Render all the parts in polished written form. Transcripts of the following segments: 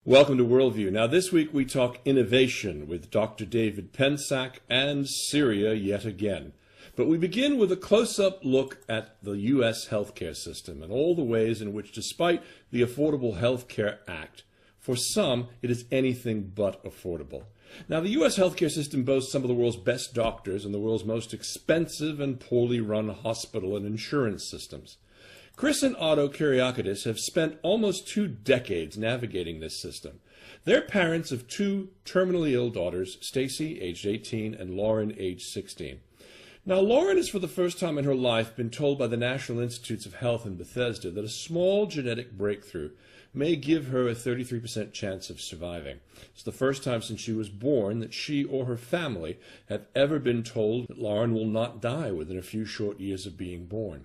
Welcome to Worldview. Now, this week we talk innovation with Dr. David Pensack and Syria yet again. But we begin with a close-up look at the U.S. healthcare system and all the ways in which, despite the Affordable Health Care Act, for some it is anything but affordable. Now, the U.S. healthcare system boasts some of the world's best doctors and the world's most expensive and poorly run hospital and insurance systems. Chris and Otto Kyriakidis have spent almost 2 decades navigating this system. They're parents of 2 terminally ill daughters, Stacy, aged 18, and Lauren, aged 16. Now, Lauren has for the first time in her life been told by the National Institutes of Health in Bethesda that a small genetic breakthrough may give her a 33% chance of surviving. It's the first time since she was born that she or her family have ever been told that Lauren will not die within a few short years of being born.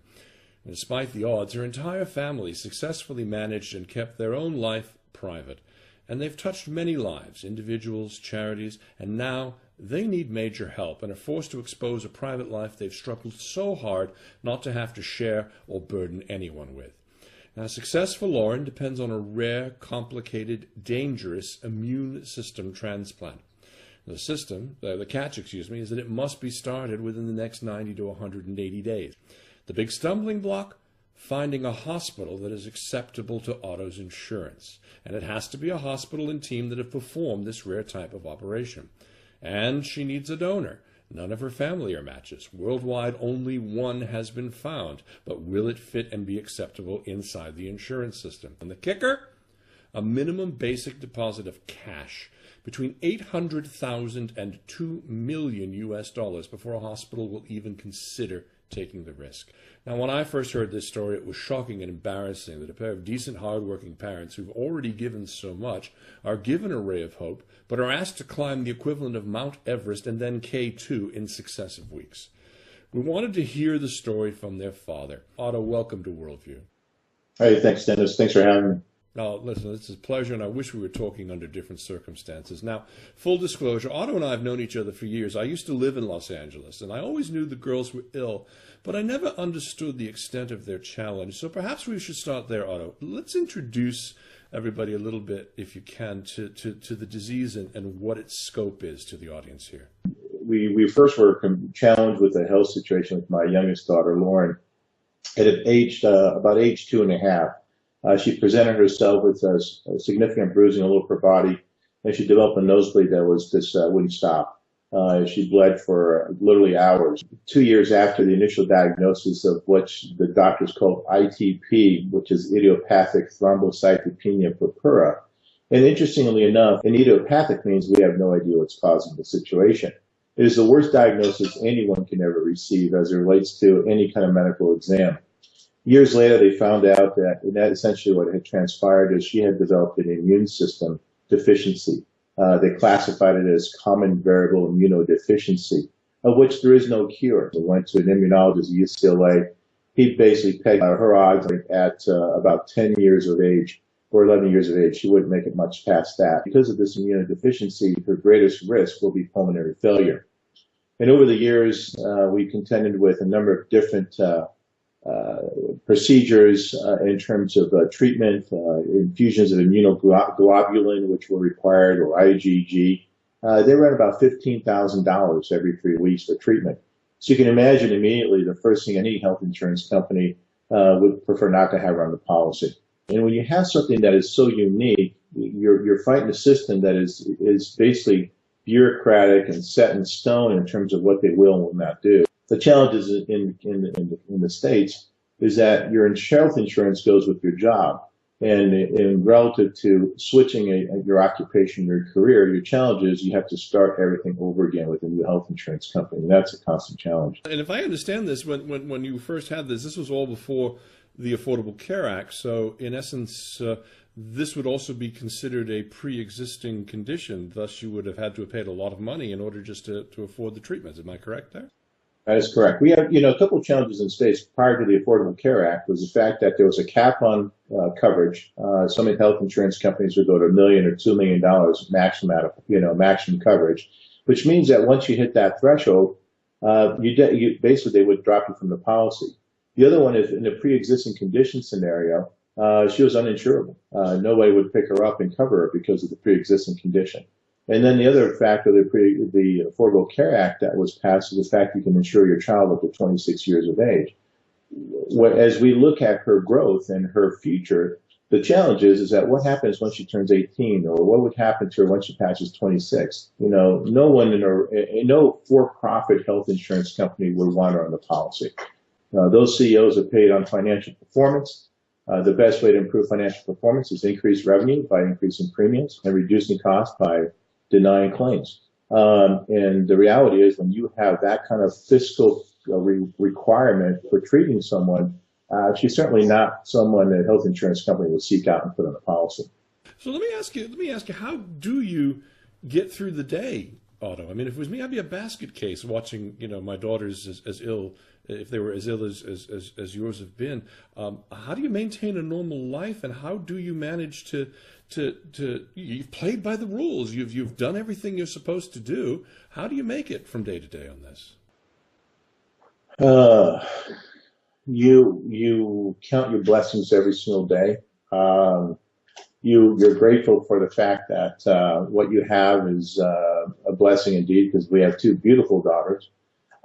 And despite the odds, her entire family successfully managed and kept their own life private. And they've touched many lives, individuals, charities, and now they need major help and are forced to expose a private life they've struggled so hard not to have to share or burden anyone with. Now, success for Lauren depends on a rare, complicated, dangerous immune system transplant. The catch, is that it must be started within the next 90 to 180 days. The big stumbling block? Finding a hospital that is acceptable to Otto's insurance. And it has to be a hospital and team that have performed this rare type of operation. And she needs a donor. None of her family are matches. Worldwide, only one has been found. But will it fit and be acceptable inside the insurance system? And the kicker? A minimum basic deposit of cash. Between $800,000 and $2 million before a hospital will even consider taking the risk. Now, when I first heard this story, it was shocking and embarrassing that a pair of decent, hard-working parents who've already given so much are given a ray of hope, but are asked to climb the equivalent of Mount Everest and then K2 in successive weeks. We wanted to hear the story from their father. Otto, welcome to Worldview. Hey, thanks, Dennis. Thanks for having me. Oh, listen, it's a pleasure, and I wish we were talking under different circumstances. Now, full disclosure, Otto and I have known each other for years. I used to live in Los Angeles, and I always knew the girls were ill, but I never understood the extent of their challenge. So perhaps we should start there, Otto. Let's introduce everybody a little bit, if you can, to the disease and what its scope is to the audience here. We first were challenged with a health situation with my youngest daughter, Lauren. At about age 2.5. She presented herself with a significant bruising all over her body, and she developed a nosebleed that wouldn't stop. She bled for literally hours. 2 years after the initial diagnosis of what the doctors called ITP, which is idiopathic thrombocytopenia purpura. And interestingly enough, an idiopathic means we have no idea what's causing the situation. It is the worst diagnosis anyone can ever receive as it relates to any kind of medical exam. Years later, they found out that essentially what had transpired is she had developed an immune system deficiency. They classified it as common variable immunodeficiency, of which there is no cure. They went to an immunologist at UCLA. He basically pegged her odds at about 10 years of age or 11 years of age. She wouldn't make it much past that. Because of this immunodeficiency, her greatest risk will be pulmonary failure. And over the years, we contended with a number of different procedures in terms of treatment, infusions of immunoglobulin, which were required, or IgG. They ran about $15,000 every 3 weeks for treatment. So you can imagine immediately the first thing any health insurance company would prefer not to have on the policy. And when you have something that is so unique, you're fighting a system that is basically bureaucratic and set in stone in terms of what they will and will not do. The challenges in the States is that your health insurance goes with your job. And relative to switching your occupation, your career, your challenge is you have to start everything over again with a new health insurance company. And that's a constant challenge. And if I understand this, when you first had this was all before the Affordable Care Act. So in essence, this would also be considered a pre-existing condition. Thus, you would have had to have paid a lot of money in order just to afford the treatments. Am I correct there? That is correct. We have, a couple of challenges in states prior to the Affordable Care Act was the fact that there was a cap on coverage. Some health insurance companies would go to $1 million or $2 million maximum coverage, which means that once you hit that threshold, basically they would drop you from the policy. The other one is in a pre-existing condition scenario. she was uninsurable. Nobody would pick her up and cover her because of the pre-existing condition. And then the other factor, the Affordable Care Act that was passed, is the fact you can insure your child up to 26 years of age. As we look at her growth and her future, the challenge is that what happens when she turns 18, or what would happen to her when she passes 26? No for-profit health insurance company would want her on the policy. Those CEOs are paid on financial performance. The best way to improve financial performance is increase revenue by increasing premiums and reducing costs by denying claims. And the reality is, when you have that kind of fiscal requirement for treating someone, she's certainly not someone that a health insurance company would seek out and put on a policy. So let me ask you, how do you get through the day, Otto? I mean, if it was me, I'd be a basket case watching, my daughters as ill, if they were as ill as yours have been. How do you maintain a normal life, and how do you manage to you've played by the rules, you've done everything you're supposed to do. How do you make it from day to day on this? You count your blessings every single day. You're grateful for the fact that what you have is a blessing indeed, because we have two beautiful daughters.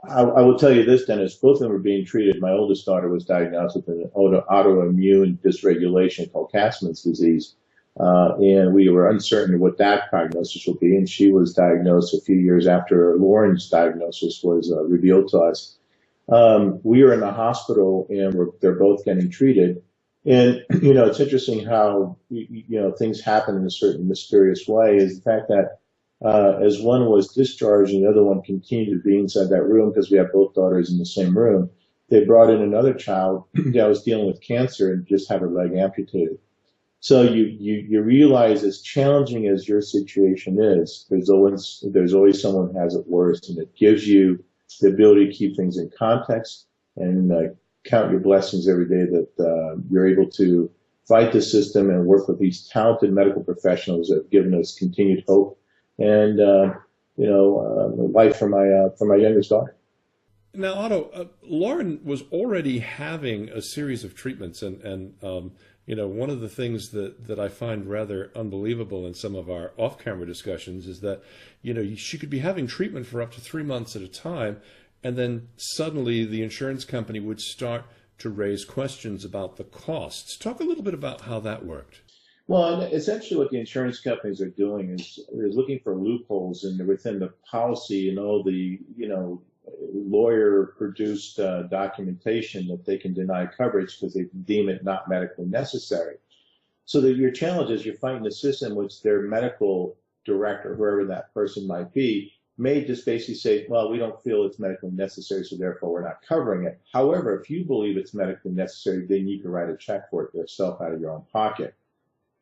I will tell you this, Dennis, both of them are being treated. My oldest daughter was diagnosed with an autoimmune dysregulation called Castleman's disease, and we were uncertain what that prognosis would be, and she was diagnosed a few years after Lauren's diagnosis was revealed to us. We were in the hospital, and they're both getting treated. And, it's interesting how, things happen in a certain mysterious way, is the fact that as one was discharged and the other one continued to be inside that room, because we have both daughters in the same room, they brought in another child that was dealing with cancer and just had her leg amputated. So you realize, as challenging as your situation is, there's always someone who has it worse, and it gives you the ability to keep things in context and count your blessings every day that you're able to fight the system and work with these talented medical professionals that have given us continued hope and life for my youngest daughter. Now, Otto, Lauren was already having a series of treatments, and one of the things that I find rather unbelievable in some of our off-camera discussions is that, she could be having treatment for up to 3 months at a time, and then suddenly the insurance company would start to raise questions about the costs. Talk a little bit about how that worked. Well, essentially what the insurance companies are doing is looking for loopholes within the policy and all the, lawyer-produced documentation that they can deny coverage because they deem it not medically necessary. So that your challenge is you're fighting a system which their medical director, whoever that person might be, may just basically say, well, we don't feel it's medically necessary, so therefore we're not covering it. However, if you believe it's medically necessary, then you can write a check for it yourself out of your own pocket.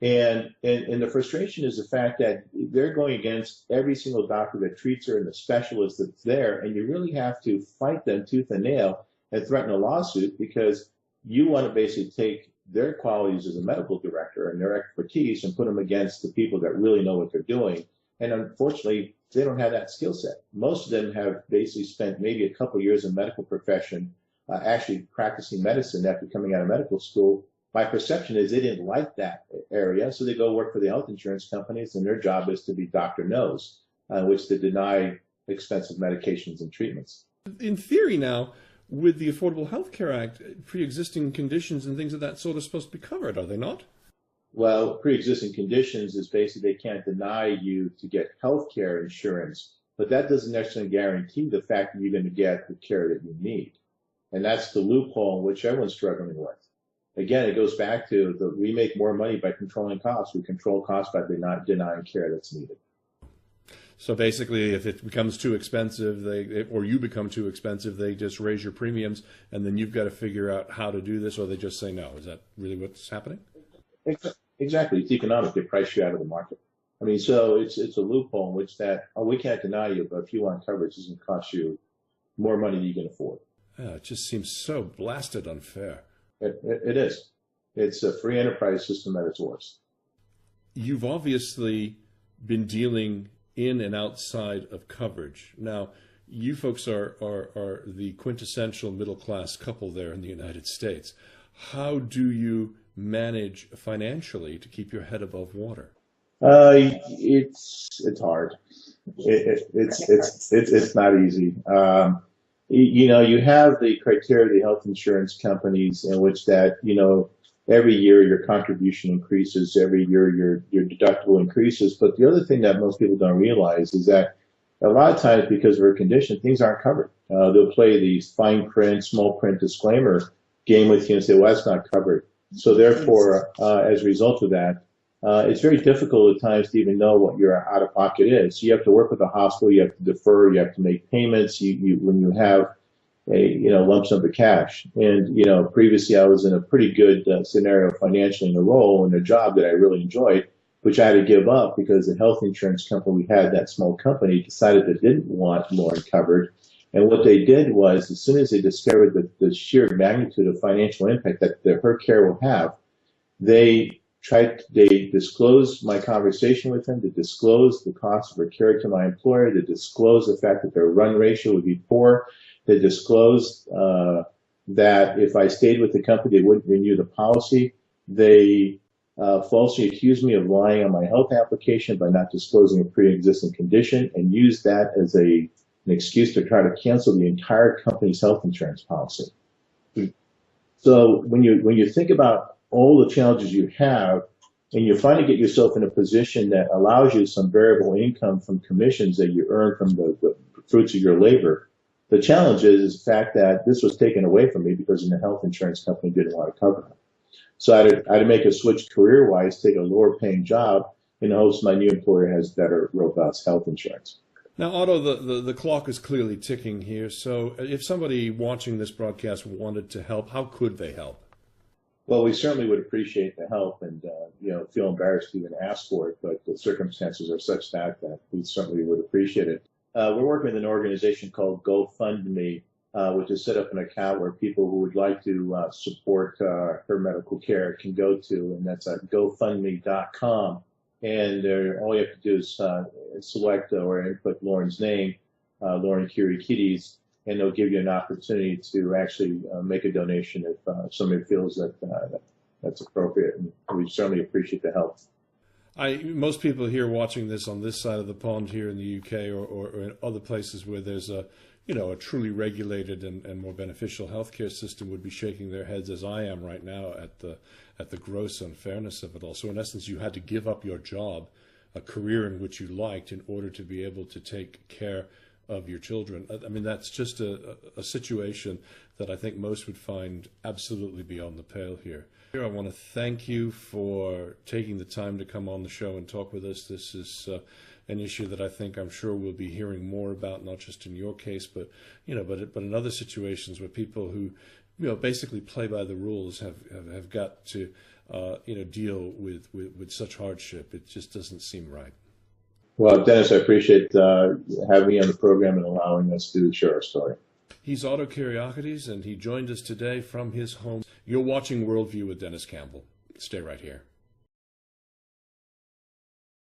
And the frustration is the fact that they're going against every single doctor that treats her and the specialist that's there, and you really have to fight them tooth and nail and threaten a lawsuit because you want to basically take their qualities as a medical director and their expertise and put them against the people that really know what they're doing. And unfortunately, they don't have that skill set. Most of them have basically spent maybe a couple years in the medical profession actually practicing medicine after coming out of medical school. My perception is they didn't like that area, so they go work for the health insurance companies, and their job is to be Dr. Knows, which to deny expensive medications and treatments. In theory now, with the Affordable Health Care Act, pre-existing conditions and things of that sort are supposed to be covered, are they not? Well, pre-existing conditions is basically they can't deny you to get health care insurance, but that doesn't necessarily guarantee the fact that you're going to get the care that you need. And that's the loophole in which everyone's struggling with. Again, it goes back to we make more money by controlling costs. We control costs by not denying care that's needed. So basically, if it becomes too expensive, or you become too expensive, they just raise your premiums, and then you've got to figure out how to do this, or they just say no. Is that really what's happening? Exactly. It's economic. They price you out of the market. I mean, so it's a loophole in which we can't deny you, but if you want coverage, it's going to cost you more money than you can afford. It just seems so blasted unfair. It is. It's a free enterprise system at its worst. You've obviously been dealing in and outside of coverage. Now, you folks are the quintessential middle-class couple there in the United States. How do you manage financially to keep your head above water? It's hard. It's not easy. You have the criteria of the health insurance companies in which that, every year your contribution increases, every year your deductible increases. But the other thing that most people don't realize is that a lot of times because of our condition, things aren't covered. They'll play the fine print, small print disclaimer game with you and say, well, that's not covered. So therefore, as a result of that, it's very difficult at times to even know what your out-of-pocket is. So you have to work with the hospital, you have to defer, you have to make payments when you have a lump sum of cash. And previously I was in a pretty good scenario financially in a role in a job that I really enjoyed, which I had to give up because the health insurance company we had, that small company, decided they didn't want Lauren covered. And what they did was, as soon as they discovered the sheer magnitude of financial impact that her care will have, they disclosed my conversation with them, they disclosed the cost of her care to my employer, they disclosed the fact that their run ratio would be poor, they disclosed that if I stayed with the company, they wouldn't renew the policy. They falsely accused me of lying on my health application by not disclosing a pre-existing condition, and used that as an excuse to try to cancel the entire company's health insurance policy. So when you think about all the challenges you have, and you finally get yourself in a position that allows you some variable income from commissions that you earn from the fruits of your labor, the challenge is the fact that this was taken away from me because the health insurance company didn't want to cover it. So I had to make a switch career-wise, take a lower-paying job in the hopes my new employer has better, robust health insurance. Now, Otto, the clock is clearly ticking here. So if somebody watching this broadcast wanted to help, how could they help? Well, we certainly would appreciate the help and, feel embarrassed to even ask for it, but the circumstances are such that we certainly would appreciate it. We're working with an organization called GoFundMe, which is set up an account where people who would like to support her medical care can go to, and that's at GoFundMe.com. And all you have to do is select or input Lauren's name, Otto Kyriakidis, and they'll give you an opportunity to actually make a donation if somebody feels that that's appropriate. And we certainly appreciate the help. Most people here watching this on this side of the pond here in the UK or in other places where there's a truly regulated and more beneficial healthcare system would be shaking their heads, as I am right now, at the gross unfairness of it all. So in essence, you had to give up your job, a career in which you liked, in order to be able to take care of your children. I mean, that's just a situation that I think most would find absolutely beyond the pale here. I want to thank you for taking the time to come on the show and talk with us. This is an issue that I'm sure we'll be hearing more about, not just in your case, but in other situations where people who basically play by the rules have got to deal with such hardship. It just doesn't seem right. Well, Dennis, I appreciate having me on the program and allowing us to share our story. He's Otto Kyriakidis, and he joined us today from his home. You're watching Worldview with Dennis Campbell. Stay right here.